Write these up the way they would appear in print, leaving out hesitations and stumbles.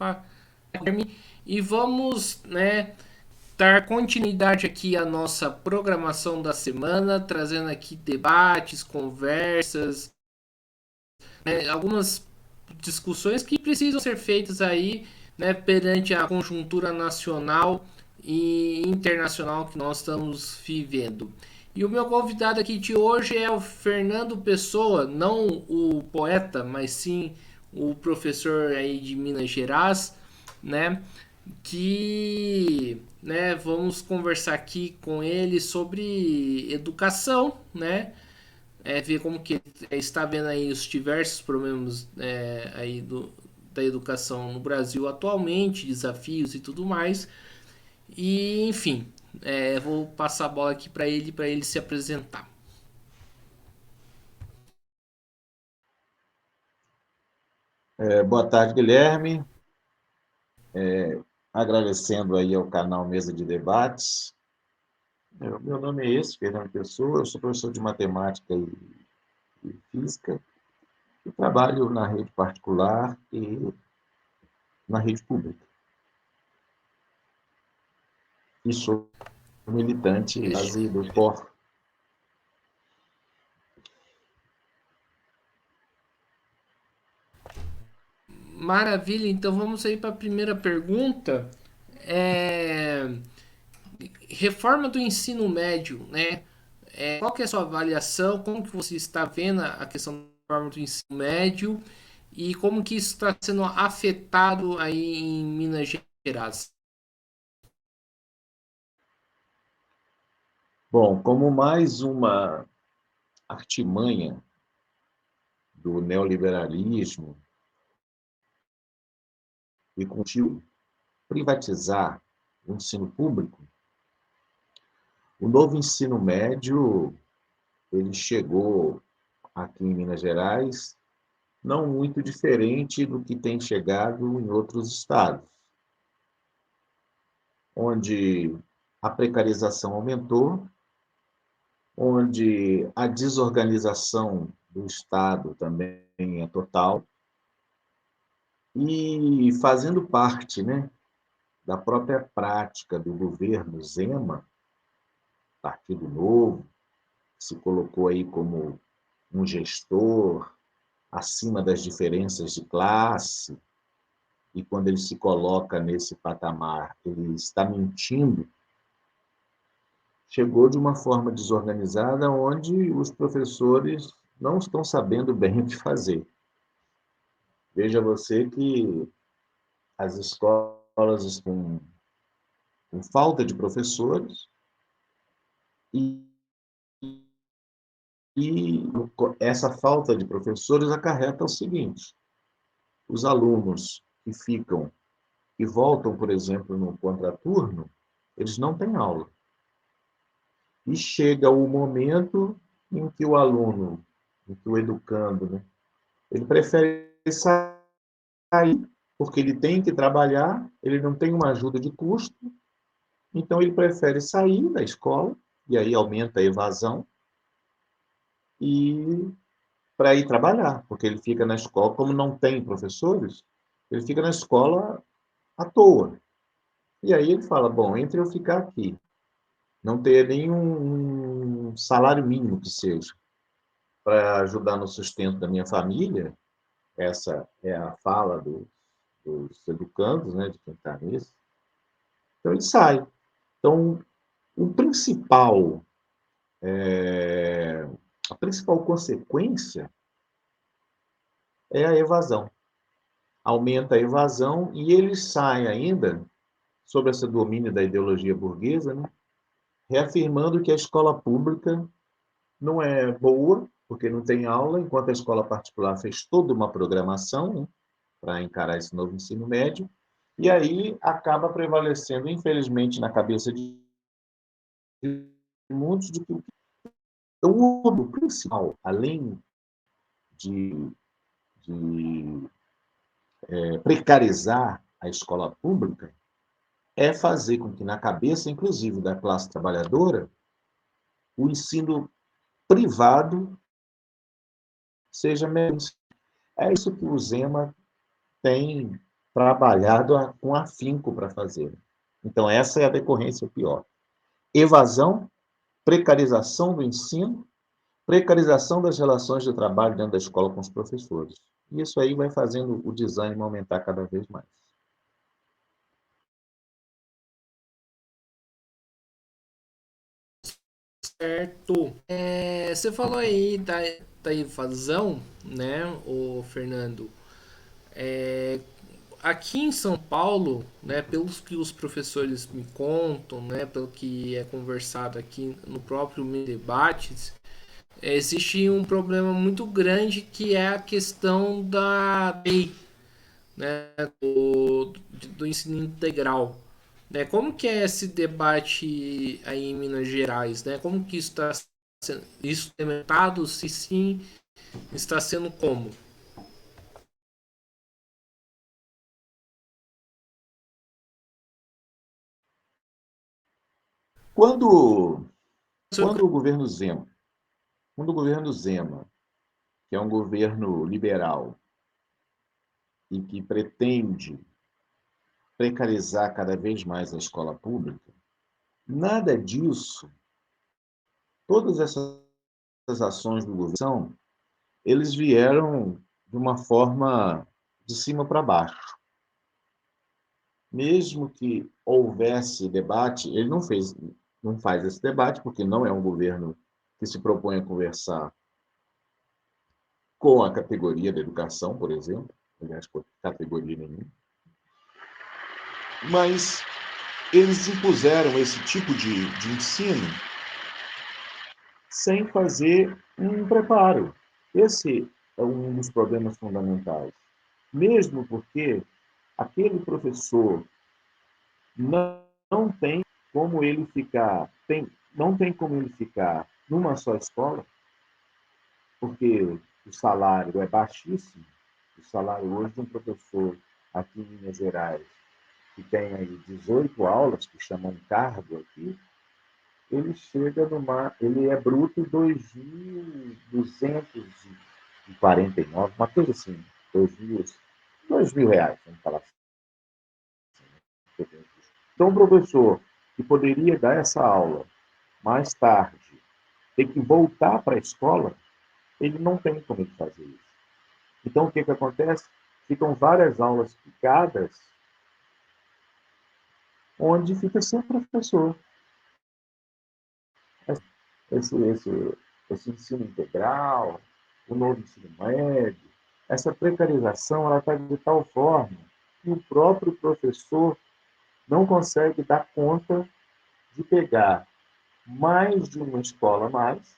para e vamos, né, dar continuidade aqui à nossa programação da semana, trazendo aqui debates, conversas, né, algumas discussões que precisam ser feitas aí, né, perante a conjuntura nacional e internacional que nós estamos vivendo. E o meu convidado aqui de hoje é o Fernando Pessoa, não o poeta, mas sim o professor aí de Minas Gerais, né? Que, né, vamos conversar aqui com ele sobre educação, né? Ver como que está vendo aí os diversos problemas aí da educação no Brasil atualmente, desafios e tudo mais. E enfim, vou passar a bola aqui para ele se apresentar. Boa tarde, Guilherme. Agradecendo aí ao canal Mesa de Debates. Meu nome é esse, Fernando Pessoa, eu sou professor de matemática e física e trabalho na rede particular e na rede pública. E sou militante base do POR. Maravilha, então vamos aí para a primeira pergunta. É, Reforma do ensino médio, né? Qual que é a sua avaliação? Como que você está vendo a questão da reforma do ensino médio e como que isso está sendo afetado aí em Minas Gerais? Bom, como mais uma artimanha do neoliberalismo e conseguiu privatizar o ensino público, o novo ensino médio ele chegou aqui em Minas Gerais não muito diferente do que tem chegado em outros estados, onde a precarização aumentou, onde a desorganização do Estado também é total, e fazendo parte, né, da própria prática do governo Zema, Partido Novo, que se colocou aí como um gestor acima das diferenças de classe, e quando ele se coloca nesse patamar, ele está mentindo, chegou de uma forma desorganizada, onde os professores não estão sabendo bem o que fazer. Veja você que as escolas estão com falta de professores e, e essa falta de professores acarreta o seguinte: os alunos que ficam e voltam, por exemplo, no contraturno, eles não têm aula. E chega o momento em que o aluno, em que o educando, né, ele prefere sair porque ele tem que trabalhar, ele não tem uma ajuda de custo, então ele prefere sair da escola, e aí aumenta a evasão, e para ir trabalhar, porque ele fica na escola, como não tem professores, ele fica na escola à toa. E aí ele fala, bom, entre eu ficar aqui, não ter nenhum salário mínimo que seja, para ajudar no sustento da minha família, essa é a fala dos educandos, né, de quem está nisso, então ele sai. Então, o principal, a principal consequência é a evasão. Aumenta a evasão e ele sai ainda, sob esse domínio da ideologia burguesa, né, reafirmando que a escola pública não é boa, porque não tem aula, enquanto a escola particular fez toda uma programação, né, para encarar esse novo ensino médio, e aí acaba prevalecendo, infelizmente, na cabeça de muitos de que o principal, além de, de precarizar a escola pública, é fazer com que, na cabeça, inclusive, da classe trabalhadora, o ensino privado seja menos. É isso que o Zema tem trabalhado com afinco para fazer. Então, essa é a decorrência pior. Evasão, precarização do ensino, precarização das relações de trabalho dentro da escola com os professores. E isso aí vai fazendo o desânimo aumentar cada vez mais. Certo. Você falou aí da evasão, né, o Fernando? É, aqui em São Paulo, né, pelos que os professores me contam, né, pelo que é conversado aqui no próprio Debates, existe um problema muito grande que é a questão da lei, né, do ensino integral. Né? Como que é esse debate aí em Minas Gerais? Né? Como que isso está sendo implementado? Se sim, está sendo como? Quando, quando o governo Zema, quando o governo Zema, que é um governo liberal e que pretende precarizar cada vez mais a escola pública, nada disso, todas essas ações do governo, eles vieram de uma forma de cima para baixo. Mesmo que houvesse debate, ele não faz esse debate, porque não é um governo que se propõe a conversar com a categoria da educação, por exemplo, aliás, com categoria nenhuma, mas eles impuseram esse tipo de ensino sem fazer um preparo. Esse é um dos problemas fundamentais. Mesmo porque aquele professor não tem como ele ficar, não tem como ele ficar numa só escola, porque o salário é baixíssimo. O salário hoje de um professor aqui em Minas Gerais, que tem aí 18 aulas, que chamam cargo aqui, ele chega ele é bruto 2.249, uma coisa assim, 2.000 reais, vamos falar assim. Então, o professor que poderia dar essa aula mais tarde, tem que voltar para a escola, ele não tem como ele fazer isso. Então, o que acontece? Ficam várias aulas picadas, onde fica sem professor. Esse, esse, esse ensino integral, o novo ensino médio, essa precarização ela está de tal forma que o próprio professor não consegue dar conta de pegar mais de uma escola a mais,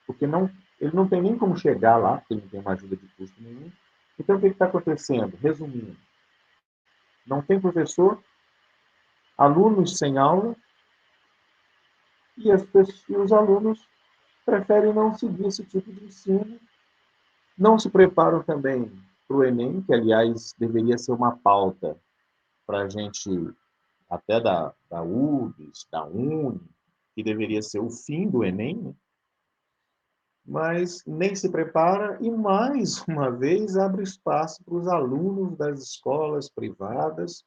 porque ele não tem nem como chegar lá, porque ele não tem uma ajuda de custo nenhum. Então, o que está acontecendo? Resumindo, não tem professor, alunos sem aula, e os alunos preferem não seguir esse tipo de ensino, não se preparam também para o Enem, que, aliás, deveria ser uma pauta para a gente, até da UBS, da Uni, que deveria ser o fim do Enem, né? Mas nem se prepara e, mais uma vez, abre espaço para os alunos das escolas privadas,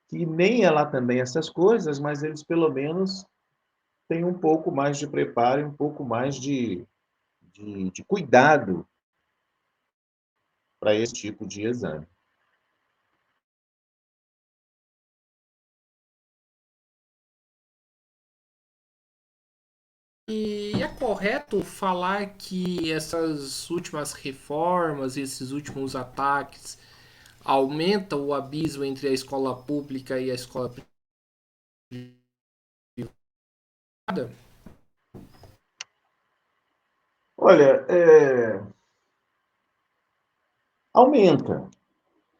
que nem é lá também essas coisas, mas eles, pelo menos, têm um pouco mais de preparo e um pouco mais de cuidado para esse tipo de exame. E é correto falar que essas últimas reformas, esses últimos ataques, aumentam o abismo entre a escola pública e a escola privada? Olha, aumenta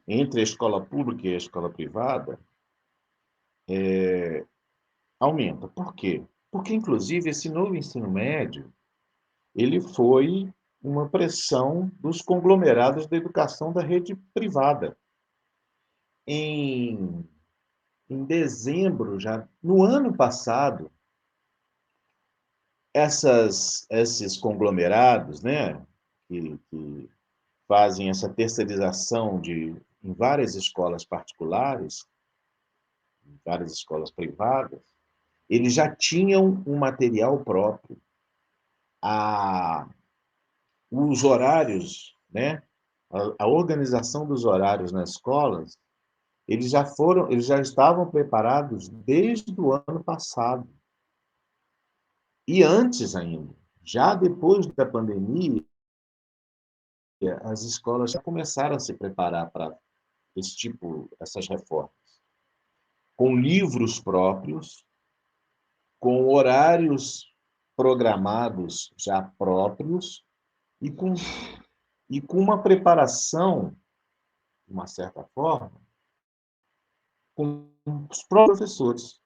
entre a escola pública e a escola privada, aumenta. Por quê? Porque, inclusive, esse novo ensino médio, ele foi uma pressão dos conglomerados da educação da rede privada. Em, em dezembro, já no ano passado, esses conglomerados, né, que fazem essa terceirização de em várias escolas particulares, em várias escolas privadas, eles já tinham um material próprio. Os horários, né? A organização dos horários nas escolas, eles já estavam preparados desde o ano passado. E antes ainda, já depois da pandemia, as escolas já começaram a se preparar para essas reformas, com livros próprios, com horários programados já próprios e com uma preparação, de uma certa forma, com os próprios professores.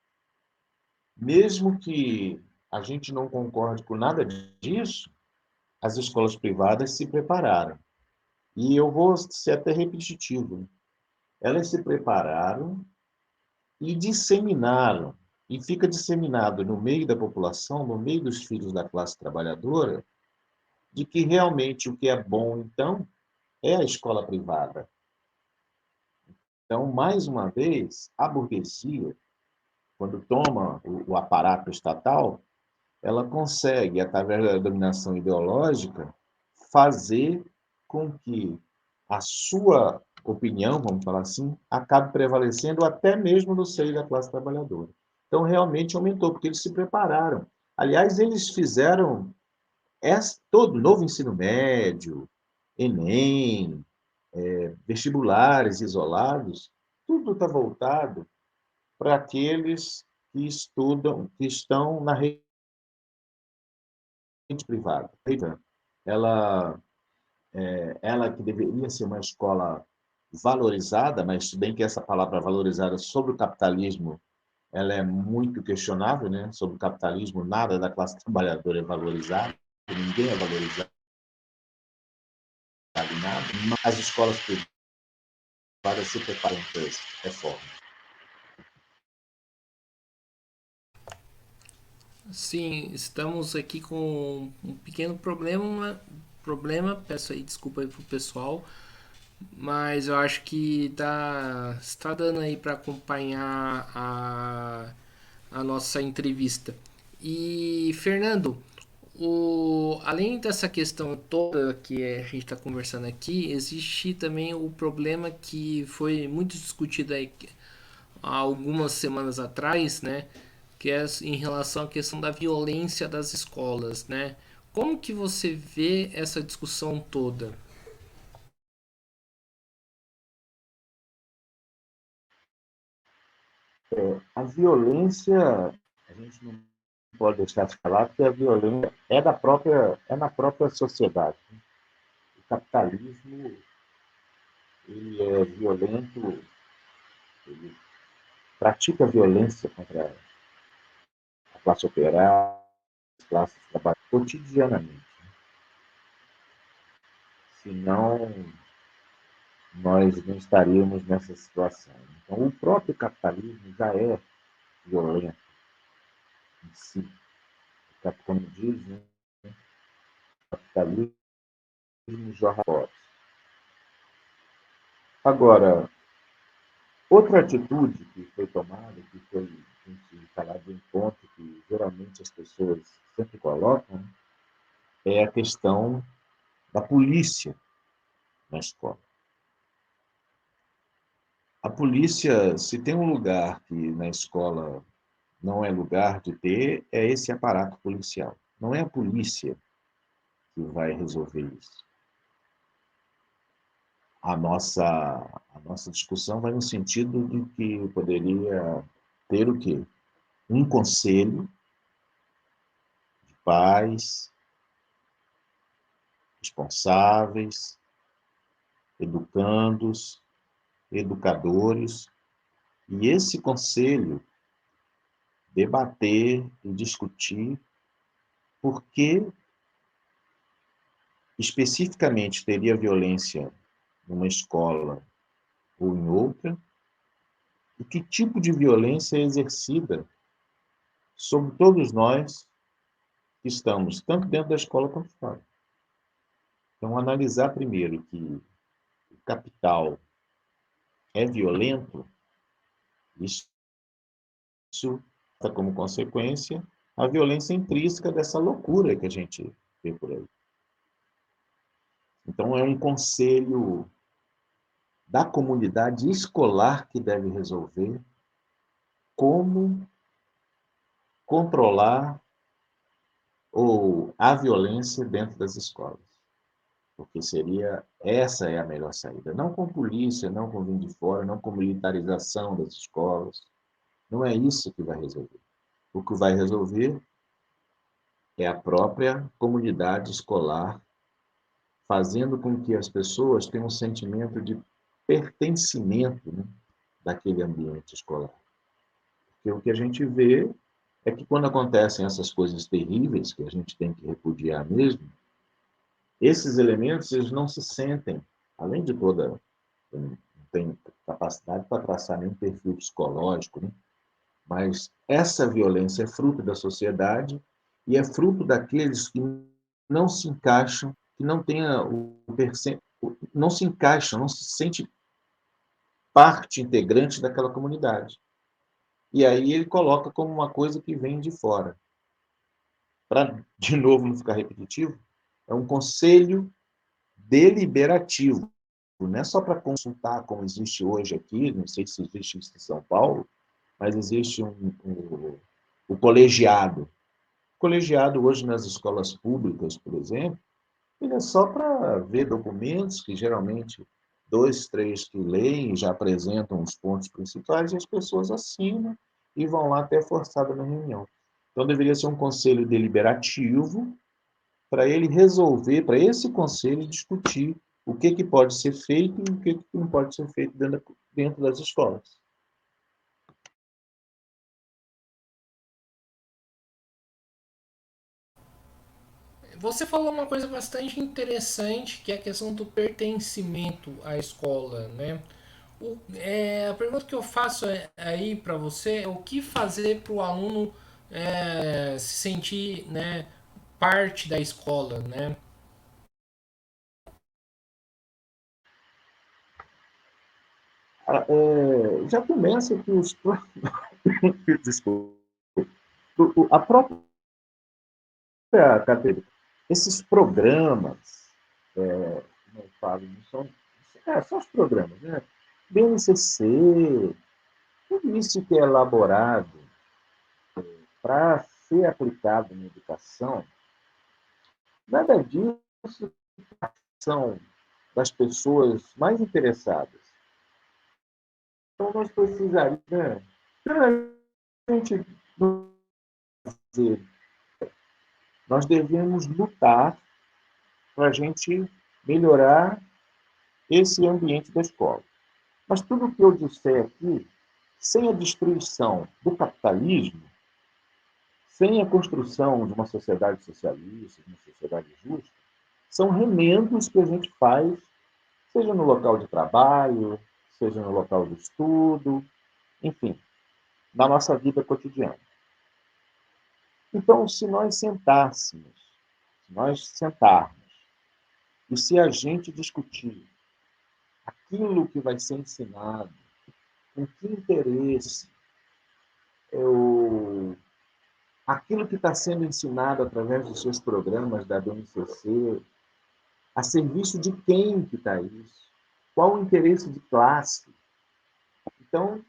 Mesmo que a gente não concorde com nada disso, as escolas privadas se prepararam. E eu vou ser até repetitivo. Elas se prepararam e disseminaram, e fica disseminado no meio da população, no meio dos filhos da classe trabalhadora, de que realmente o que é bom, então, é a escola privada. Então, mais uma vez, a burguesia, quando toma o aparato estatal, ela consegue, através da dominação ideológica, fazer com que a sua opinião, vamos falar assim, acabe prevalecendo até mesmo no seio da classe trabalhadora. Então, realmente aumentou, porque eles se prepararam. Aliás, eles fizeram todo novo ensino médio, Enem, vestibulares isolados, tudo está voltado para aqueles que estudam, que estão na rede privada. Ela, ela que deveria ser uma escola valorizada, mas se bem que essa palavra valorizada sobre o capitalismo ela é muito questionável, né? Sobre o capitalismo, nada da classe trabalhadora é valorizado, ninguém é valorizado em nada, mas as escolas privadas se preparam para essa reforma. Sim, estamos aqui com um pequeno peço aí desculpa aí pro pessoal, mas eu acho que está dando aí para acompanhar a nossa entrevista. E Fernando, além dessa questão toda que a gente está conversando aqui, existe também o problema que foi muito discutido aí há algumas semanas atrás, né? Que é em relação à questão da violência das escolas, né? Como que você vê essa discussão toda? A violência, a gente não pode deixar de falar que a violência é na própria sociedade. O capitalismo ele é violento, ele pratica violência contra a classe operária, as classes trabalhadoras, cotidianamente. Senão, nós não estaríamos nessa situação. Então, o próprio capitalismo já é violento em si. Como diz, né? O capitalismo jorra fora. Agora, outra atitude que foi tomada, que foi a gente falar de um ponto que geralmente as pessoas sempre colocam, né, é a questão da polícia na escola. A polícia, se tem um lugar que na escola não é lugar de ter, é esse aparato policial. Não é a polícia que vai resolver isso. A nossa discussão vai no sentido de que poderia ter o quê? Um conselho de pais, responsáveis, educandos, educadores, e esse conselho debater e discutir por que especificamente teria violência numa escola ou em outra, e que tipo de violência é exercida sobre todos nós que estamos, tanto dentro da escola quanto fora. Então, analisar primeiro que o capital é violento, isso tem como consequência a violência intrínseca dessa loucura que a gente vê por aí. Então, é um conselho da comunidade escolar que deve resolver como controlar ou a violência dentro das escolas. Porque essa é a melhor saída. Não com polícia, não com vir de fora, não com militarização das escolas. Não é isso que vai resolver. O que vai resolver é a própria comunidade escolar fazendo com que as pessoas tenham um sentimento de pertencimento, né, daquele ambiente escolar. Porque o que a gente vê é que quando acontecem essas coisas terríveis, que a gente tem que repudiar mesmo, esses elementos eles não se sentem, além de toda, não tem capacidade para traçar nenhum perfil psicológico, né? Mas essa violência é fruto da sociedade e é fruto daqueles que não se encaixam, que não tenham não se encaixam, não se sente parte integrante daquela comunidade. E aí ele coloca como uma coisa que vem de fora. Para, de novo, não ficar repetitivo, é um conselho deliberativo. Não é só para consultar, como existe hoje aqui, não sei se existe isso em São Paulo, mas existe o colegiado. O colegiado, hoje, nas escolas públicas, por exemplo, ele é só para ver documentos, que geralmente dois, três que leem já apresentam os pontos principais, e as pessoas assinam e vão lá até forçada na reunião. Então, deveria ser um conselho deliberativo para ele resolver, para esse conselho discutir o que pode ser feito e o que não pode ser feito dentro das escolas. Você falou uma coisa bastante interessante, que é a questão do pertencimento à escola, né? A pergunta que eu faço aí para você é o que fazer para o aluno se sentir, né, parte da escola, né? Já começa que os desculpa, a própria categoria, esses programas, não falo, não são, são os programas, né? BNCC, tudo isso que é elaborado para ser aplicado na educação, nada disso são das pessoas mais interessadas. Então, nós precisaríamos, né? A gente dizer, nós devemos lutar para a gente melhorar esse ambiente da escola. Mas tudo o que eu disser aqui, sem a destruição do capitalismo, sem a construção de uma sociedade socialista, de uma sociedade justa, são remendos que a gente faz, seja no local de trabalho, seja no local de estudo, enfim, na nossa vida cotidiana. Então, se nós sentarmos, e se a gente discutir aquilo que vai ser ensinado, com que interesse, aquilo que está sendo ensinado através dos seus programas da BNCC, a serviço de quem que está isso? Qual o interesse de classe? Então,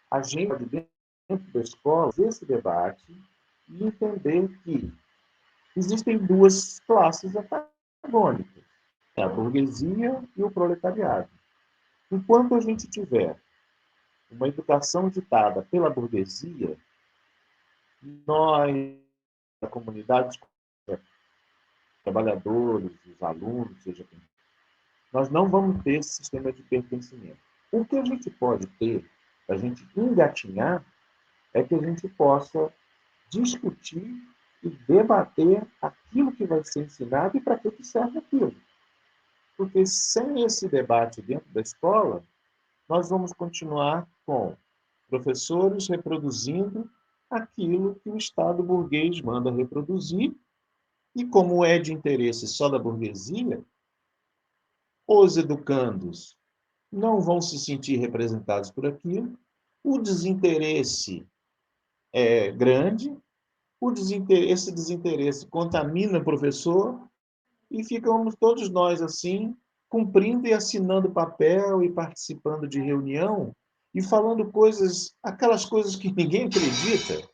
a gente pode, dentro da escola, fazer esse debate e entender que existem duas classes antagônicas, a burguesia e o proletariado. Enquanto a gente tiver uma educação ditada pela burguesia, nós, a comunidade, os trabalhadores, os alunos, seja quem, nós não vamos ter esse sistema de pertencimento. O que a gente pode ter, a gente engatinhar, é que a gente possa discutir e debater aquilo que vai ser ensinado e para que serve aquilo. Porque sem esse debate dentro da escola, nós vamos continuar com professores reproduzindo aquilo que o Estado burguês manda reproduzir, e como é de interesse só da burguesia, os educandos não vão se sentir representados por aquilo, o desinteresse é grande, esse desinteresse contamina o professor e ficamos todos nós assim, cumprindo e assinando papel e participando de reunião e falando coisas, aquelas coisas que ninguém acredita.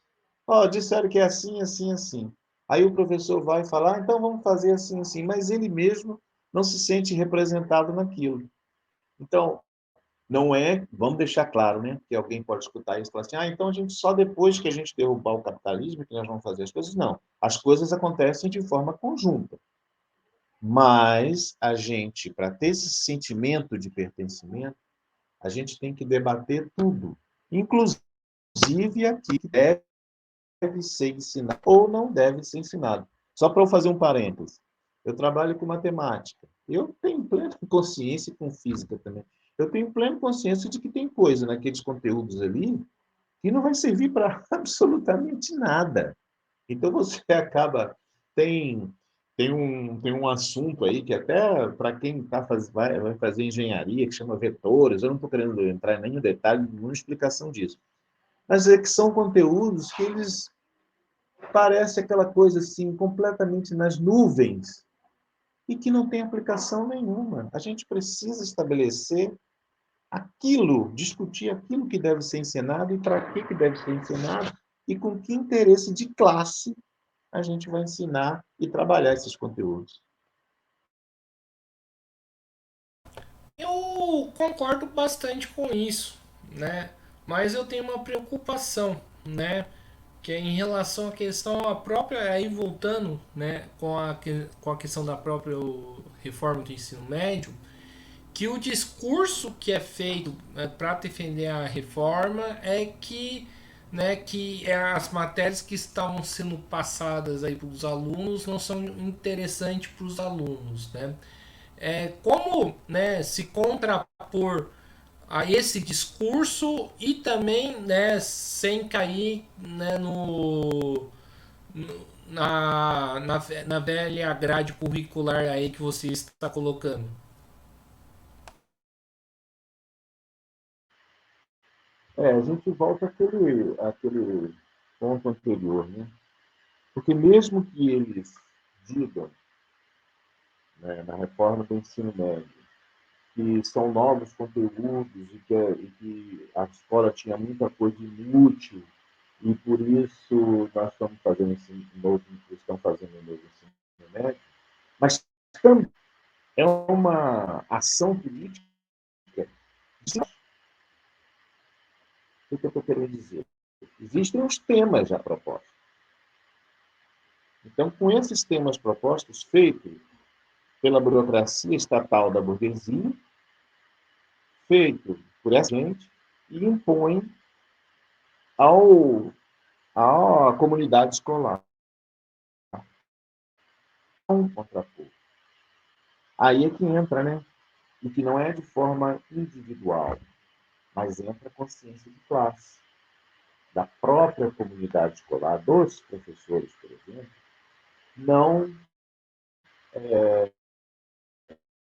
Ó, disseram que é assim, assim, assim. Aí o professor vai falar, então vamos fazer assim, assim, mas ele mesmo não se sente representado naquilo. Então, não é, vamos deixar claro, né, que alguém pode escutar isso e falar assim, então a gente só depois que a gente derrubar o capitalismo que nós vamos fazer as coisas. Não, as coisas acontecem de forma conjunta. Mas a gente, para ter esse sentimento de pertencimento, a gente tem que debater tudo, inclusive aqui que deve ser ensinado ou não deve ser ensinado. Só para eu fazer um parêntese, eu trabalho com matemática. Eu tenho plena consciência com física também. Eu tenho plena consciência de que tem coisa naqueles conteúdos ali que não vai servir para absolutamente nada. Então você acaba tem tem um assunto aí que até para quem vai fazer engenharia que chama vetores, eu não estou querendo entrar nem no detalhe, nenhuma explicação disso, mas é que são conteúdos que eles parece aquela coisa assim completamente nas nuvens e que não tem aplicação nenhuma. A gente precisa estabelecer aquilo, discutir aquilo que deve ser ensinado e para que deve ser ensinado e com que interesse de classe a gente vai ensinar e trabalhar esses conteúdos. Eu concordo bastante com isso, né? Mas eu tenho uma preocupação, né? Que é em relação à questão a própria aí voltando, né, com a questão da própria reforma do ensino médio, que o discurso que é feito para defender a reforma é que as matérias que estavam sendo passadas aí para os alunos não são interessantes para os alunos, né? Como, né, se contrapor a esse discurso e também, né, sem cair, né, na velha grade curricular aí que você está colocando. A gente volta àquele ponto anterior, né? Porque mesmo que eles digam, né, na reforma do ensino médio, que são novos conteúdos e que a escola tinha muita coisa inútil e por isso nós estamos fazendo esse novo, estão fazendo um novo ensino médio, mas também é uma ação política. O que eu estou querendo dizer? Existem os temas já propostos. Então, com esses temas propostos, feitos pela burocracia estatal da burguesia, feito por essa gente, e impõe ao, à comunidade escolar um contraponto. Aí é que entra, né? E que não é de forma individual, mas entra a consciência de classe, da própria comunidade escolar, dos professores, por exemplo, não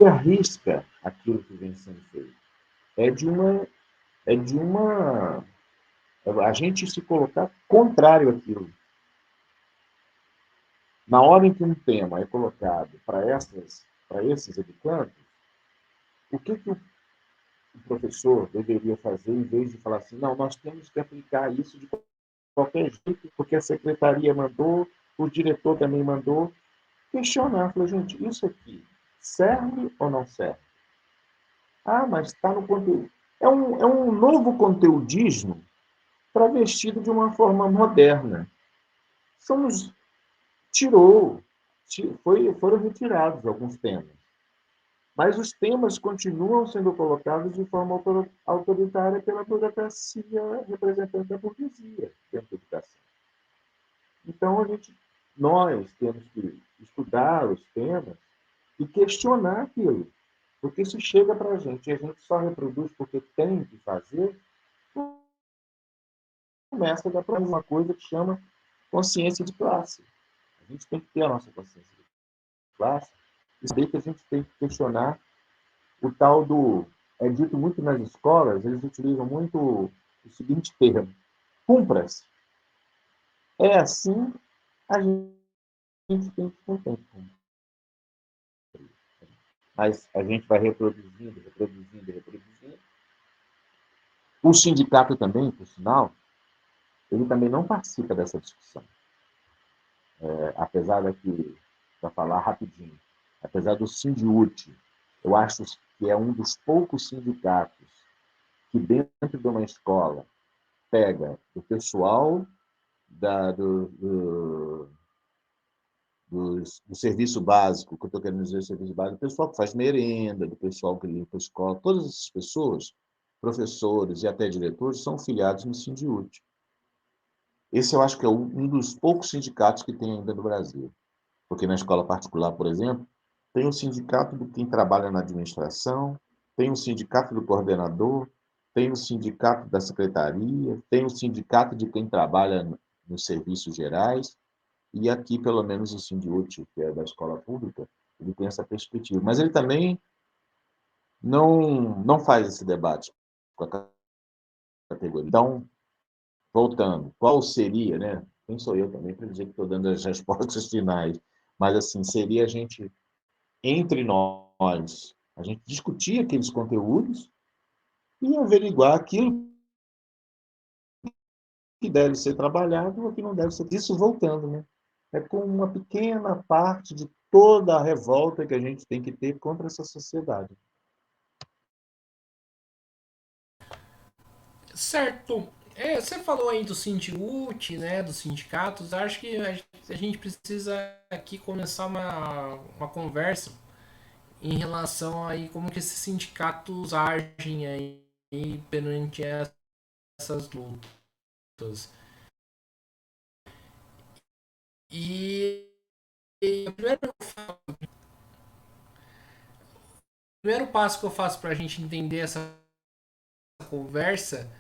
arrisca aquilo que vem sendo feito. É de uma, é de uma, a gente se colocar contrário àquilo. Na hora em que um tema é colocado para esses educandos, o que o professor deveria fazer em vez de falar assim, não, nós temos que aplicar isso de qualquer jeito, porque a secretaria mandou, o diretor também mandou, questionar, falar, gente, isso aqui serve ou não serve? Ah, mas está no conteúdo. É um novo conteudismo travestido de uma forma moderna. Somos, tirou, foram retirados alguns temas. Mas os temas continuam sendo colocados de forma autoritária pela burocracia representante da burguesia dentro da educação. Então, nós temos que estudar os temas e questionar aquilo. Porque se chega para a gente e a gente só reproduz porque tem que fazer, começa a dar para uma coisa que chama consciência de classe. A gente tem que ter a nossa consciência de classe e saber que a gente tem que questionar o tal do é dito muito nas escolas, eles utilizam muito o seguinte termo: cumpra-se. É assim, a gente tem que cumprir. Mas a gente vai reproduzindo, reproduzindo, reproduzindo. O sindicato também, por sinal, ele também não participa dessa discussão. Apesar daqui, para falar rapidinho, apesar do Sindiúti, eu acho que é um dos poucos sindicatos que dentro de uma escola pega o pessoal do serviço básico, que eu estou querendo dizer serviço básico, do pessoal que faz merenda, do pessoal que limpa a escola, todas essas pessoas, professores e até diretores, são filiados no Sindiúti. Esse eu acho que é um dos poucos sindicatos que tem ainda no Brasil. Porque na escola particular, por exemplo, tem o sindicato de quem trabalha na administração, tem o sindicato do coordenador, tem o sindicato da secretaria, tem o sindicato de quem trabalha nos serviços gerais, e aqui, pelo menos, o Sindiúti, que é da escola pública, ele tem essa perspectiva. Mas ele também não faz esse debate com a categoria. Então, voltando, qual seria, né? Quem sou eu também para dizer que estou dando as respostas finais? Mas, assim, seria a gente, entre nós, a gente discutir aqueles conteúdos e averiguar aquilo que deve ser trabalhado ou que não deve ser. Isso voltando, né? É com uma pequena parte de toda a revolta que a gente tem que ter contra essa sociedade. Certo. Você falou aí do Sindiúti, né, dos sindicatos. Acho que a gente precisa aqui começar uma conversa em relação aí como que esses sindicatos agem aí perante essas lutas. E, e o primeiro passo que eu faço para a gente entender essa conversa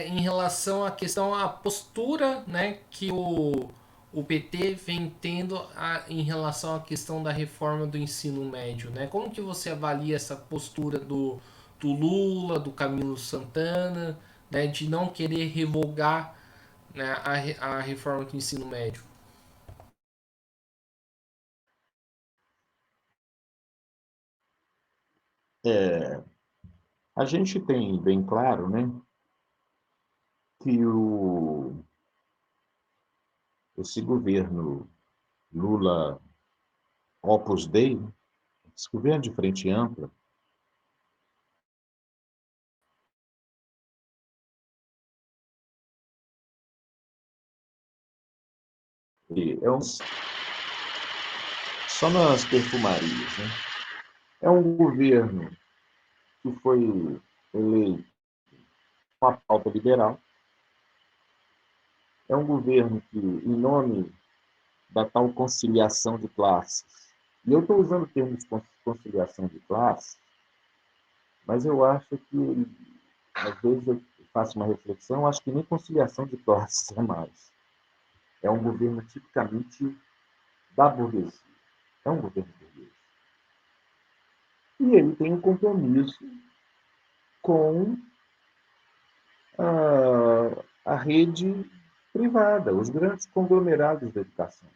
em relação à questão, à postura, né, que o PT vem tendo em relação à questão da reforma do ensino médio, né? Como que você avalia essa postura do Lula, do Camilo Santana, né, de não querer revogar, né, a reforma do ensino médio? É, a gente tem bem claro, né, que esse governo Lula Opus Dei, esse governo de frente ampla, só nas perfumarias, né? É um governo que foi eleito com a pauta liberal, é um governo que, em nome da tal conciliação de classes, e eu estou usando o termo de conciliação de classes, mas eu acho que, às vezes, eu faço uma reflexão, acho que nem conciliação de classes é mais. É um governo tipicamente da burguesia. É um governo burguês. E ele tem um compromisso com a rede privada, os grandes conglomerados da educação.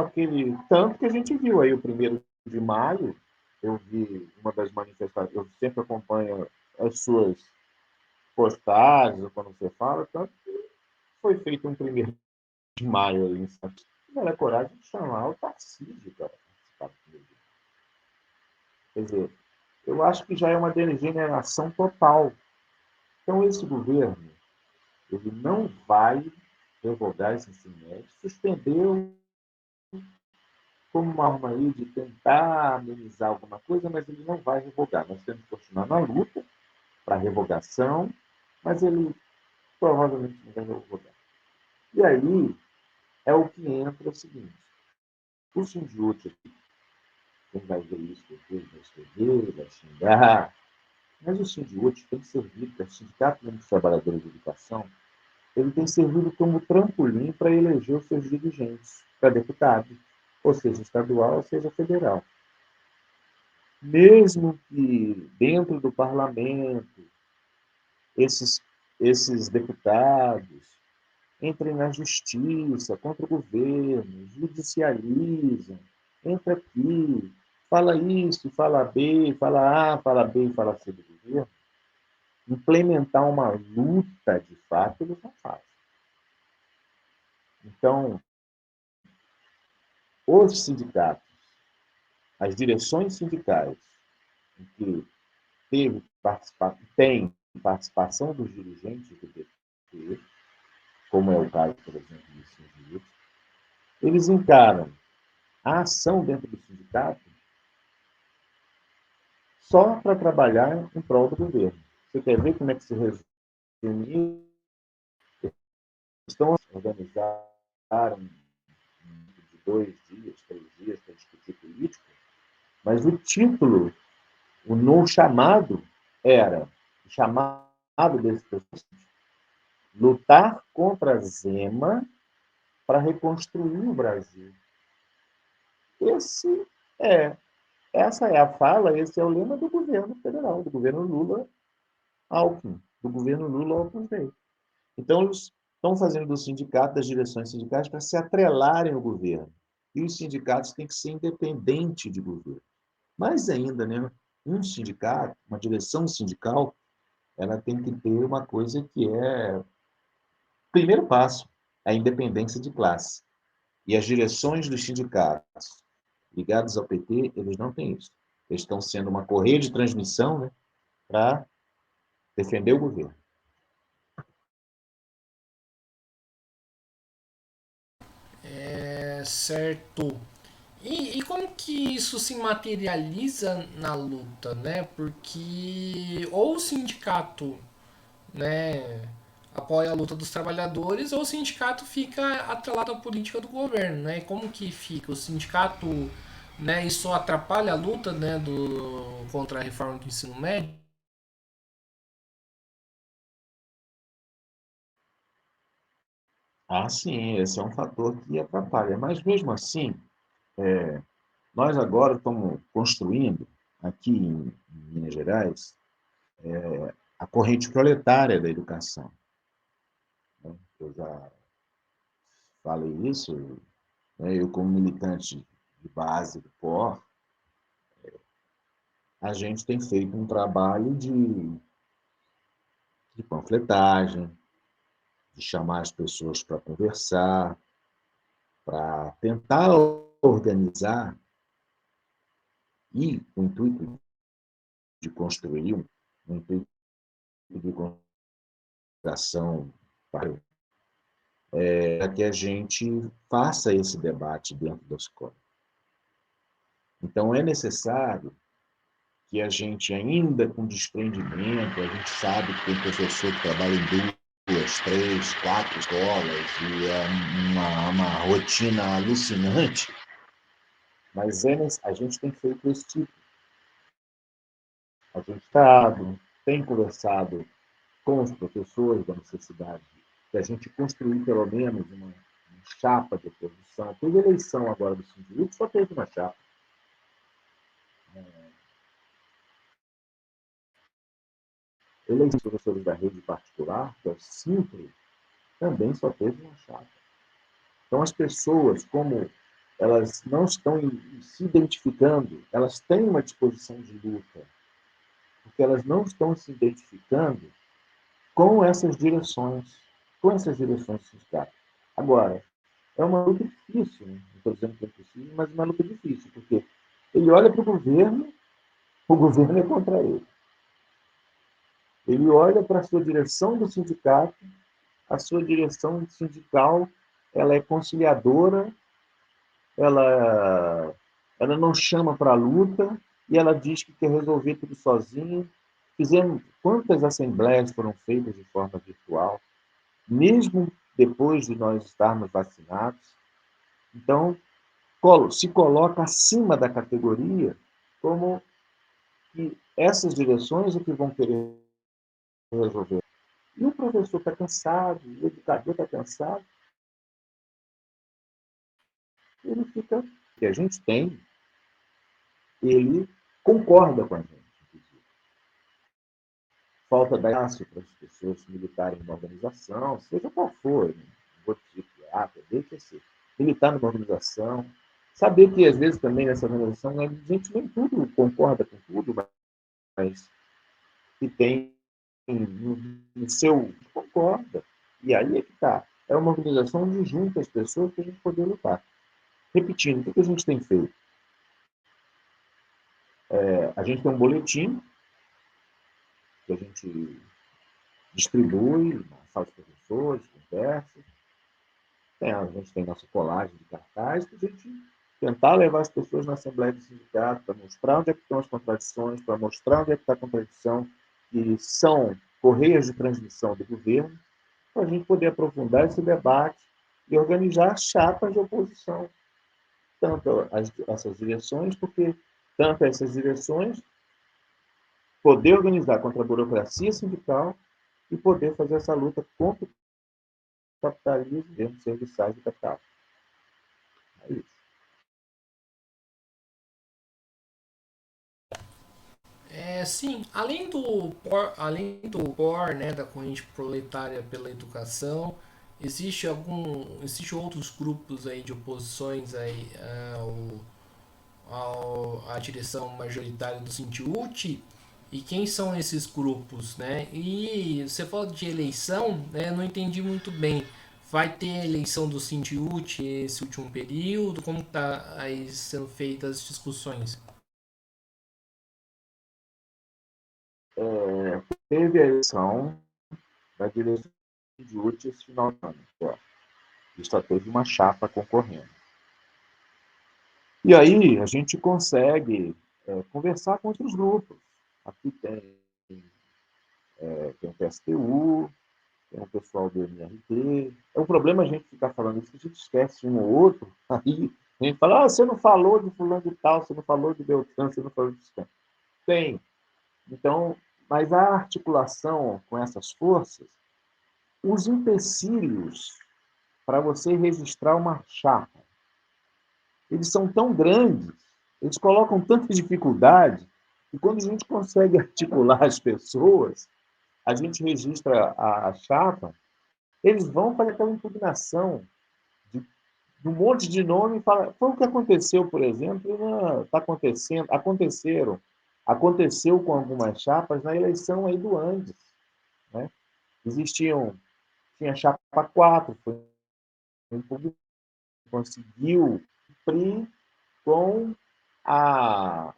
Aquele tanto que a gente viu aí o 1º de maio, eu vi uma das manifestações, eu sempre acompanho as suas postagens, quando você fala, tanto que foi feito um 1º de maio ali em Santos. Não é coragem de chamar o Tarcísio para participar. Quer dizer, eu acho que já é uma degeneração total. Então, esse governo, ele não vai revogar esse ensino médio, suspendeu como uma forma aí de tentar amenizar alguma coisa, mas ele não vai revogar. Nós temos que continuar na luta para a revogação, mas ele provavelmente não vai revogar. E aí é o que entra o seguinte: o Sindiúti, quem vai ver isso depois vai escrever, vai xingar, mas o Sindiúti tem servido, o Sindicato dos Trabalhadores de Educação, ele tem servido como trampolim para eleger os seus dirigentes para deputado, ou seja estadual, ou seja federal. mesmo que dentro do parlamento esses, esses deputados entrem na justiça contra o governo, judicializam, entra aqui, fala isso, fala B, fala A, fala B e fala C do governo, implementar uma luta de fato eles não fazem. Então, os sindicatos, as direções sindicais, em que tem participação dos dirigentes do PT, como é o caso, por exemplo, dos sindicatos, eles encaram a ação dentro do sindicato só para trabalhar em prol do governo. Você quer ver como é que se resume? Estão organizaram de 2 dias, 3 dias para discutir política, mas o título, o no chamado, era o chamado desse processo, lutar contra a Zema para reconstruir o Brasil. Esse é, essa é a fala, esse é o lema do governo federal, do governo Lula-Alckmin, do governo Lula-Alckmin. Então, eles estão fazendo do sindicato, das direções sindicais, para se atrelarem ao governo. E os sindicatos têm que ser independentes de governo. Mais ainda, né? Um sindicato, uma direção sindical, ela tem que ter uma coisa que é o primeiro passo, a independência de classe. E as direções dos sindicatos ligados ao PT, eles não têm isso. Eles estão sendo uma correia de transmissão, né, para defender o governo. É certo. E como que isso se materializa na luta, né? Porque ou o sindicato, né, apoia a luta dos trabalhadores, ou o sindicato fica atrelado à política do governo, né? Como que fica? O sindicato, né, isso atrapalha a luta, né, contra a reforma do ensino médio? Ah, sim, esse é um fator que atrapalha. Mas, mesmo assim, nós agora estamos construindo, aqui em Minas Gerais, a corrente proletária da educação. Né? Eu já falei isso, né? Eu, como militante de base do POR, a gente tem feito um trabalho de panfletagem, de chamar as pessoas para conversar, para tentar organizar e, com o intuito de construir, um intuito de construção para que a gente faça esse debate dentro da escola. Então, é necessário que a gente, ainda com desprendimento, a gente sabe que tem professor que trabalha em 2, 3, 4 escolas e é uma rotina alucinante, mas a gente tem feito esse tipo. A gente tem conversado com os professores da necessidade de a gente construir pelo menos uma chapa de oposição. Teve eleição agora do Sindicato, só teve uma chapa. Eleição dos professores da rede particular, que é o Simpre, também só teve uma chapa. Então, as pessoas, como elas não estão se identificando, elas têm uma disposição de luta, porque elas não estão se identificando com essas direções, com essas direções sindicais. Agora, é uma luta difícil, né? Não estou dizendo que é impossível, mas uma luta difícil, porque ele olha para o governo é contra ele. Ele olha para a sua direção do sindicato, a sua direção sindical, ela é conciliadora, ela não chama para a luta e ela diz que quer resolver tudo sozinha. Fizemos quantas assembleias foram feitas de forma virtual, mesmo depois de nós estarmos vacinados. Então, se coloca acima da categoria como que essas direções é que vão querer resolver. E o professor está cansado, o educador está cansado, ele fica. Que a gente tem, ele. concorda com a gente. Falta de espaço para as pessoas militarem numa organização, seja qual for, né? Vou dizer que é A, que é B, que é C. Militar numa organização, saber que às vezes também nessa organização a gente nem tudo concorda com tudo, mas que tem no seu concorda. E aí é que está. É uma organização onde junta as pessoas para a gente poder lutar. Repetindo, o que a gente tem feito? A gente tem um boletim que a gente distribui na sala de professores, conversa. A gente tem nossa colagem de cartaz para a gente tentar levar as pessoas na Assembleia do Sindicato para mostrar onde é que estão as contradições, para mostrar onde é que está a contradição, que são correias de transmissão do governo, para a gente poder aprofundar esse debate e organizar chapas de oposição, tanto essas direções, porque tanto essas direções poder organizar contra a burocracia sindical e poder fazer essa luta contra o capitalismo dentro dos serviçais do capital. É isso. Sim, além do POR, né, da corrente proletária pela educação, existe outros grupos aí de oposições aí à direção majoritária do Sintiúti. E quem são esses grupos, né? E você falou de eleição, né? Não entendi muito bem. Vai ter eleição do Sintiúti esse último período? Como está aí sendo feitas as discussões? Teve a eleição da direção de UTI esse final de ano. E só teve uma chapa concorrendo. E aí a gente consegue conversar com outros grupos. Aqui tem o PSTU, tem o pessoal do MRT. É um problema a gente ficar falando isso, que a gente esquece um ou outro. Aí a gente fala, você não falou de fulano de tal, você não falou de Beltrano, você não falou de Scan. Tem. Então, mas a articulação com essas forças, os empecilhos para você registrar uma chapa, eles são tão grandes, eles colocam tanta dificuldade, e quando a gente consegue articular as pessoas, a gente registra a chapa, eles vão para aquela impugnação de um monte de nome e fala, foi o que aconteceu, por exemplo, está acontecendo, aconteceu com algumas chapas na eleição aí do Andes, né? Tinha chapa 4, foi conseguiu cumprir com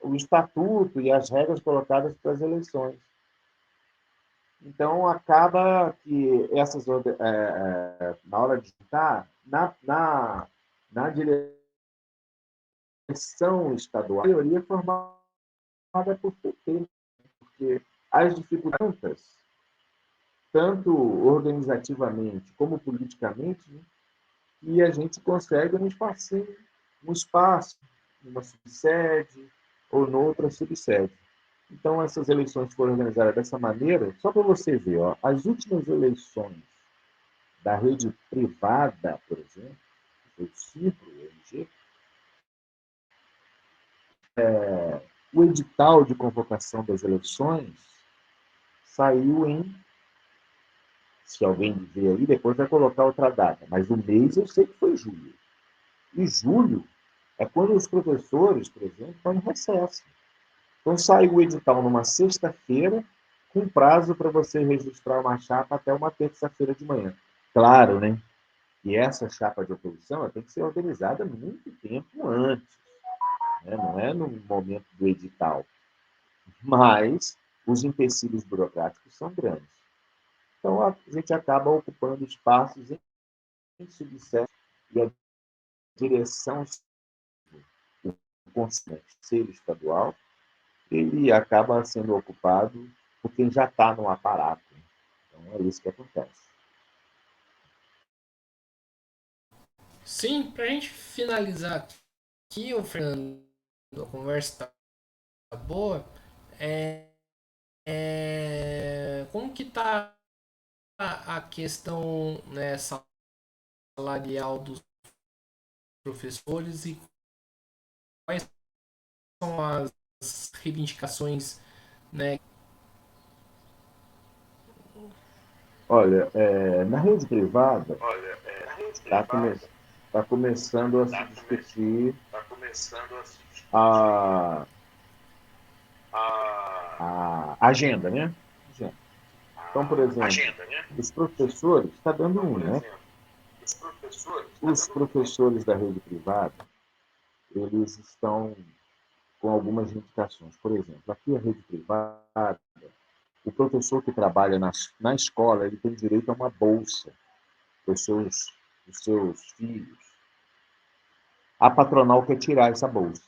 o estatuto e as regras colocadas para as eleições. Então, acaba que na hora de juntar, na direção estadual, a maioria é formada por PT, porque as dificuldades, tanto organizativamente como politicamente, né, e a gente consegue um espaço, numa subsede ou noutra subsede. Então, essas eleições foram organizadas dessa maneira, só para você ver, ó, as últimas eleições da rede privada, por exemplo, o Cipro, o ENG, o edital de convocação das eleições saiu se alguém ver aí, depois vai colocar outra data, mas o mês eu sei que foi julho. E julho é quando os professores, por exemplo, estão em recesso. Então sai o edital numa sexta-feira, com prazo para você registrar uma chapa até uma terça-feira de manhã. Claro, né? E essa chapa de oposição tem que ser organizada muito tempo antes, né? Não é no momento do edital. Mas os empecilhos burocráticos são grandes. Então a gente acaba ocupando espaços em subsede e a direção do Conselho Estadual ele acaba sendo ocupado por quem já está no aparato. Então é isso que acontece. Sim, para a gente finalizar aqui, o Fernando, a conversa tá boa. É, como que tá a questão, né, salarial dos professores e quais são as reivindicações, né? Olha, na rede privada está tá começando a se discutir a, a agenda, né? Agenda. Então, por exemplo, os professores, está dando né? Os professores da rede privada, eles estão com algumas limitações. Por exemplo, aqui a rede privada, o professor que trabalha na escola, ele tem direito a uma bolsa dos seus filhos. A patronal quer tirar essa bolsa.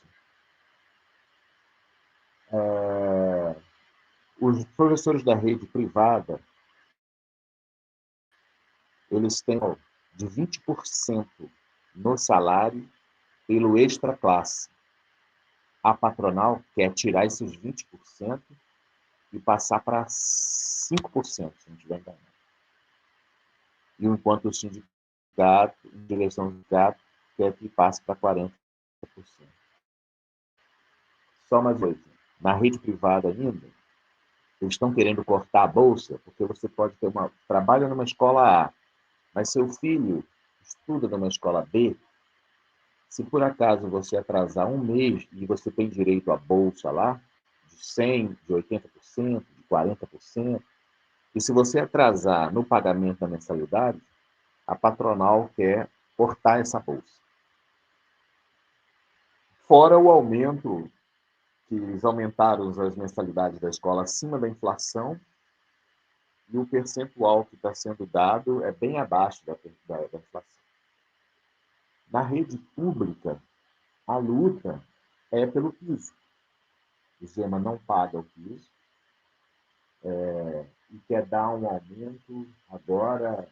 Os professores da rede privada, eles têm de 20% no salário pelo extra classe. A patronal quer tirar esses 20% e passar para 5%, se não estiver enganado. E enquanto o sindicato, a direção do sindicato, quer que passe para 40%. Só mais coisa. Na rede privada ainda, eles estão querendo cortar a bolsa, porque você pode ter trabalha numa escola A, mas seu filho estuda numa escola B. Se por acaso você atrasar um mês e você tem direito à bolsa lá, de 100%, de 80%, de 40%, e se você atrasar no pagamento da mensalidade, a patronal quer cortar essa bolsa. Fora o aumento, que eles aumentaram as mensalidades da escola acima da inflação, e o percentual que está sendo dado é bem abaixo da inflação. Na rede pública, a luta é pelo piso. O Zema não paga o piso e quer dar um aumento agora,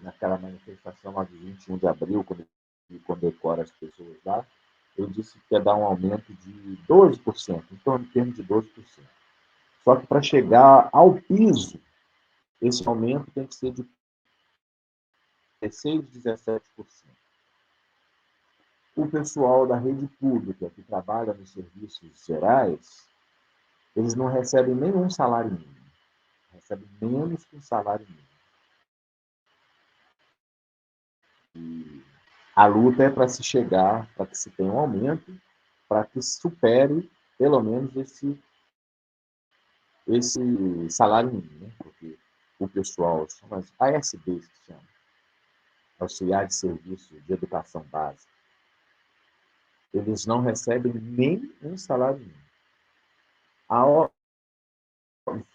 naquela manifestação lá de 21 de abril, quando ele condecora as pessoas lá, ele disse que quer dar um aumento de 12%, em torno de 12%. Só que para chegar ao piso, esse aumento tem que ser de 16%, 17%. O pessoal da rede pública que trabalha nos serviços gerais, eles não recebem nenhum salário mínimo. Recebem menos que um salário mínimo. E a luta é para se chegar, para que se tenha um aumento, para que supere, pelo menos, esse salário mínimo. Né? Porque o pessoal, são as ASBs que se chama, Auxiliar de Serviço de Educação Básica, eles não recebem nem um salário mínimo.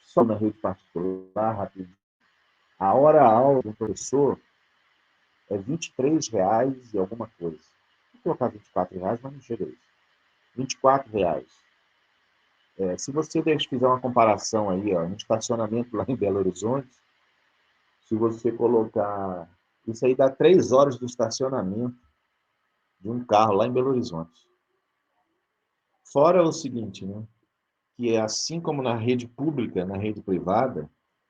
Só na rede particular, rapidinho, a hora-aula do professor é R$ 23 e alguma coisa. Vou colocar R$ 24, mas não chega a isso. R$ 24. Se você fizer uma comparação aí, no estacionamento lá em Belo Horizonte, se você colocar... Isso aí dá 3 horas do estacionamento de um carro lá em Belo Horizonte. Fora o seguinte, né? Que é assim como na rede pública, na rede privada,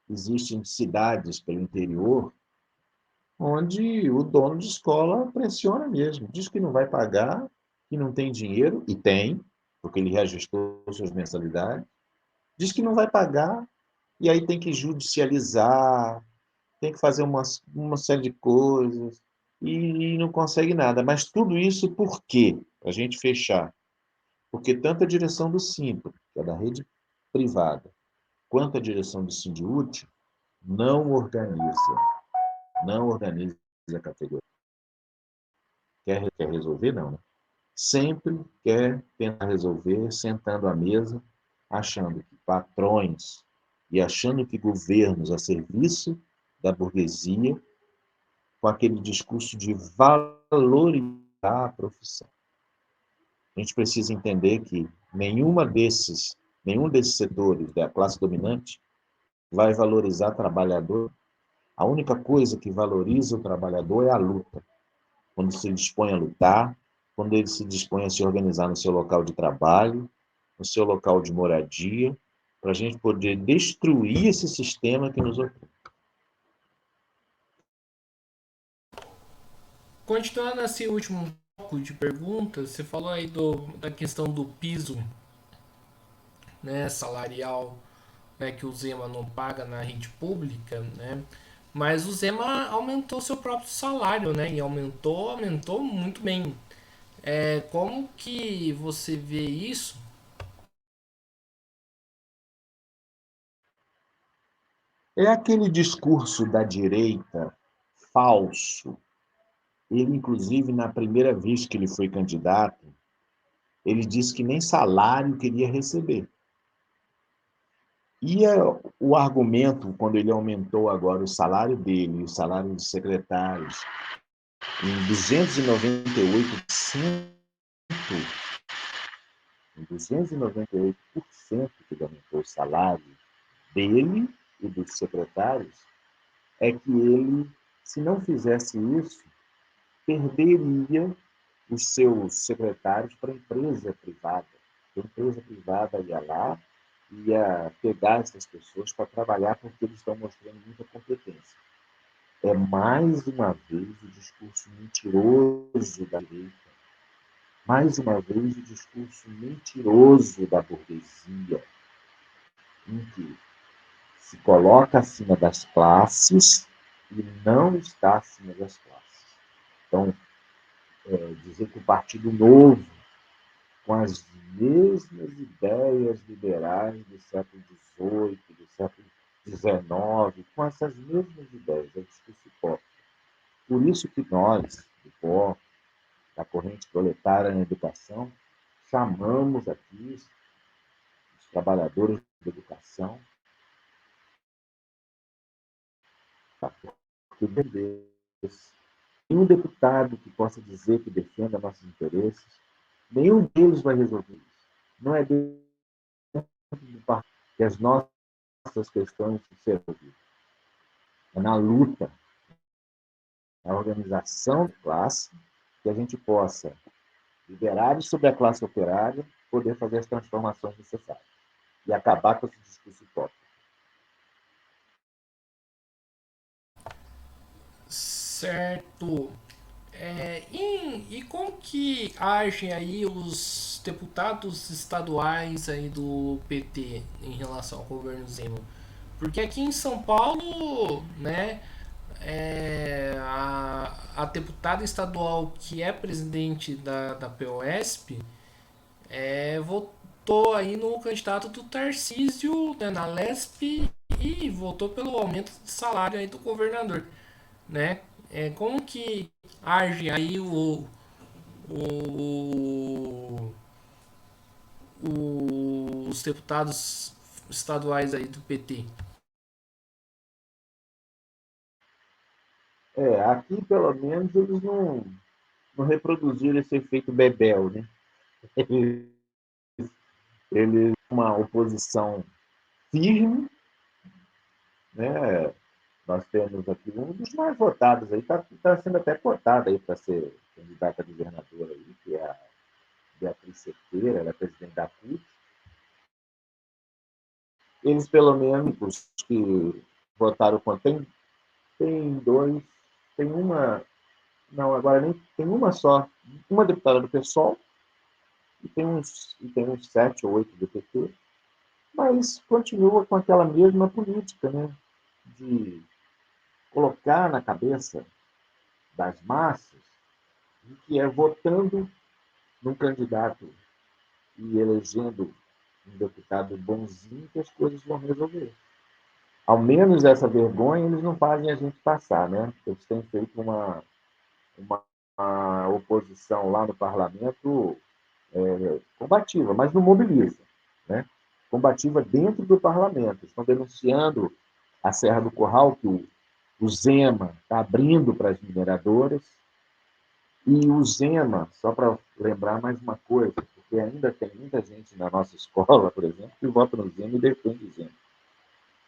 existem cidades pelo interior onde o dono de escola pressiona mesmo, diz que não vai pagar, que não tem dinheiro, e tem, porque ele reajustou suas mensalidades, diz que não vai pagar, e aí tem que judicializar, tem que fazer uma série de coisas, e não consegue nada. Mas tudo isso por quê? Para a gente fechar. Porque tanto a direção do Simpla, que é da rede privada, quanto a direção do Sindiúti, não organiza a categoria. Quer resolver? Não, né? Sempre quer tentar resolver sentando à mesa, achando que patrões e achando que governos a serviço da burguesia, com aquele discurso de valorizar a profissão. A gente precisa entender que nenhum desses setores da classe dominante vai valorizar o trabalhador. A única coisa que valoriza o trabalhador é a luta. Quando se dispõe a lutar, quando ele se dispõe a se organizar no seu local de trabalho, no seu local de moradia, para a gente poder destruir esse sistema que nos oprime. Continuando nesse último bloco de perguntas, você falou aí da questão do piso né, salarial, né, que o Zema não paga na rede pública, né? Mas o Zema aumentou seu próprio salário, né? E aumentou muito bem. Como que você vê isso? É aquele discurso da direita falso. Ele, inclusive, na primeira vez que ele foi candidato, ele disse que nem salário queria receber. E o argumento, quando ele aumentou agora o salário dele, o salário dos secretários, em 298%, em 298% que ele aumentou o salário dele e dos secretários, é que ele, se não fizesse isso, perderia os seus secretários para a empresa privada. A empresa privada ia lá, ia pegar essas pessoas para trabalhar porque eles estão mostrando muita competência. É mais uma vez o discurso mentiroso da direita, mais uma vez o discurso mentiroso da burguesia, em que se coloca acima das classes e não está acima das classes. Então, dizer que o Partido Novo, com as mesmas ideias liberais do século XVIII, do século XIX, com essas mesmas ideias, é discurso hipócrita. Por isso que nós, do PO, da Corrente Proletária na Educação, chamamos aqui os trabalhadores da educação para defender. Nenhum deputado que possa dizer que defenda nossos interesses, nenhum deles vai resolver isso. Não é dentro do partido que as nossas questões serão resolvidas. É na luta, na organização de classe, que a gente possa, liberados sobre a classe operária, poder fazer as transformações necessárias e acabar com esse discurso hipócrita. Certo. E como que agem aí os deputados estaduais aí do PT em relação ao governo Zema? Porque aqui em São Paulo, né, a deputada estadual que é presidente da POSP votou aí no candidato do Tarcísio, né, na Lesp, e votou pelo aumento de salário aí do governador, né? Como que age aí o, os deputados estaduais aí do PT? Aqui, pelo menos, eles não reproduziram esse efeito Bebel, né? Eles uma oposição firme, né? Nós temos aqui um dos mais votados aí, está sendo até cotado aí para ser candidata a governadora aí, que é a Beatriz Cerqueira, ela é presidente da CUT. Eles, pelo menos, os que votaram contra, tem dois, tem uma, não, agora nem, tem uma só, uma deputada do PSOL e tem uns 7 ou 8 do PT, mas continua com aquela mesma política, né, de colocar na cabeça das massas que é votando num candidato e elegendo um deputado bonzinho que as coisas vão resolver. Ao menos essa vergonha eles não fazem a gente passar, né? Eles têm feito uma oposição lá no parlamento combativa, mas não mobiliza, né? Combativa dentro do parlamento. Estão denunciando a Serra do Curral, que o Zema está abrindo para as mineradoras. E o Zema, só para lembrar mais uma coisa, porque ainda tem muita gente na nossa escola, por exemplo, que vota no Zema e defende o Zema.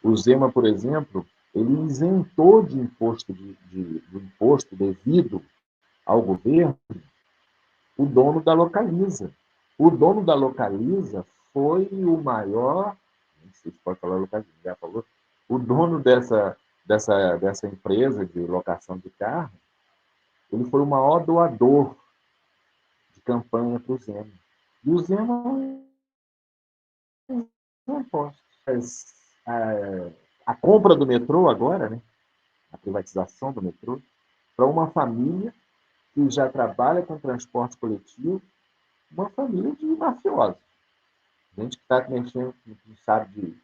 O Zema, por exemplo, ele isentou de imposto, do imposto devido ao governo o dono da Localiza. O dono da Localiza foi o maior, não sei se pode falar Localiza, já falou, o dono dessa empresa de locação de carro, ele foi o maior doador de campanha para o Zema. E o Zema são impostos. A compra do metrô agora, né? A privatização do metrô, para uma família que já trabalha com transporte coletivo, uma família de mafiosos. Gente que está mexendo, que sabe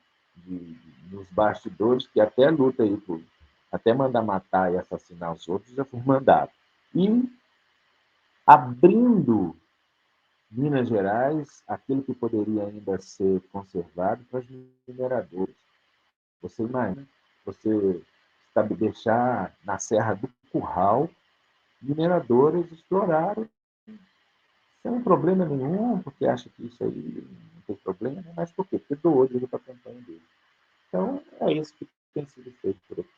nos bastidores, que até luta aí por até mandar matar e assassinar os outros, já foi mandado. E abrindo Minas Gerais, aquilo que poderia ainda ser conservado para os mineradores. Você imagina, você sabe, deixar na Serra do Curral mineradores explorarem sem problema nenhum, porque acha que isso aí não tem problema, mas por quê? Porque doou dinheiro para a campanha dele. Então, é isso que tem sido feito por aqui.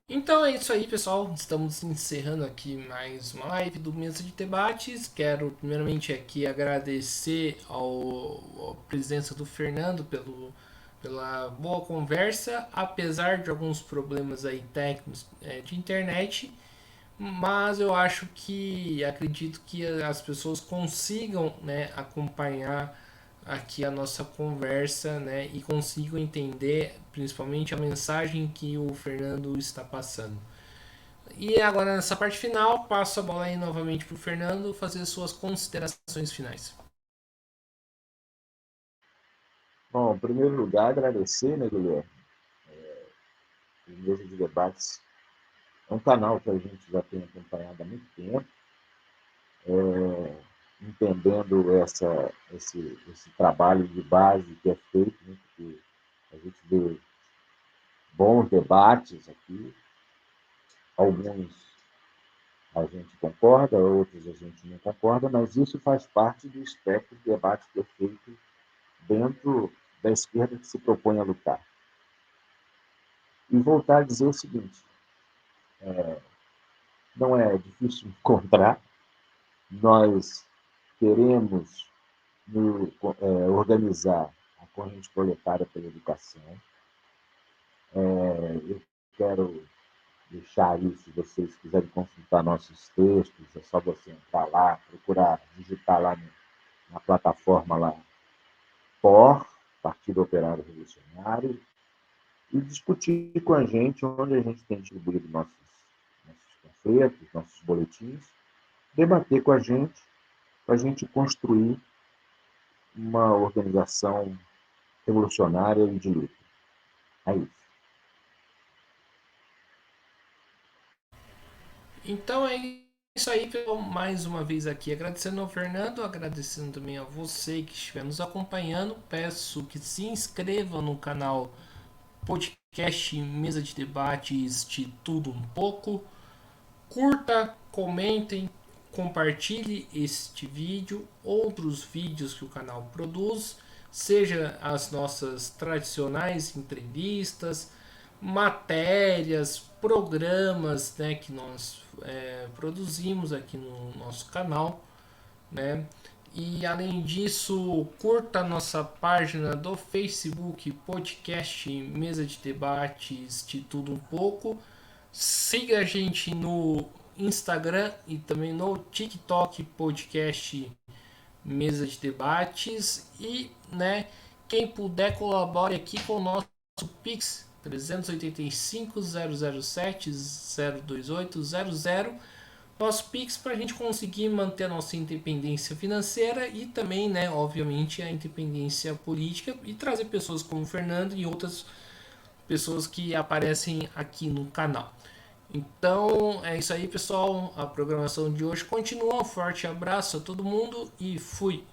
Então é isso aí, pessoal. Estamos encerrando aqui mais uma live do Mesa de Debates. Quero primeiramente aqui agradecer à presença do Fernando pela boa conversa, apesar de alguns problemas aí técnicos de internet. Mas eu acho que acredito que as pessoas consigam, né, acompanhar aqui a nossa conversa, né, e consigam entender principalmente a mensagem que o Fernando está passando. E agora nessa parte final, passo a bola aí novamente para o Fernando fazer suas considerações finais. Bom, em primeiro lugar, agradecer, né, Guilherme? O Mesa de Debates é um canal que a gente já tem acompanhado há muito tempo, entendendo esse trabalho de base que é feito, né, porque a gente vê bons debates aqui, alguns a gente concorda, outros a gente não concorda, mas isso faz parte do espectro de debate que é feito dentro da esquerda que se propõe a lutar. E voltar a dizer o seguinte, não é difícil encontrar, nós queremos organizar a corrente proletária pela educação. Eu quero deixar aí, se vocês quiserem consultar nossos textos, é só você entrar lá, procurar, digitar lá na plataforma lá, POR, Partido Operário Revolucionário, e discutir com a gente onde a gente tem distribuído nossos panfletos, nossos boletins, debater com a gente, para a gente construir uma organização revolucionária e de luta. É isso. Então é isso aí, pessoal. Mais uma vez aqui agradecendo ao Fernando, agradecendo também a você que estiver nos acompanhando. Peço que se inscreva no canal Podcast Mesa de Debates de Tudo Um Pouco. Curta, comentem, compartilhe este vídeo, outros vídeos que o canal produz, seja as nossas tradicionais entrevistas, matérias, programas, né, que nós produzimos aqui no nosso canal, né? E além disso, curta a nossa página do Facebook, podcast Mesa de Debates de Tudo Um Pouco. Siga a gente no Instagram e também no TikTok, podcast Mesa de Debates. E, né, quem puder colabore aqui com o nosso Pix 385 007 02800, nosso Pix, para a gente conseguir manter a nossa independência financeira e também, né, obviamente, a independência política e trazer pessoas como o Fernando e outras pessoas que aparecem aqui no canal. Então é isso aí, pessoal. A programação de hoje continua. Um forte abraço a todo mundo e fui!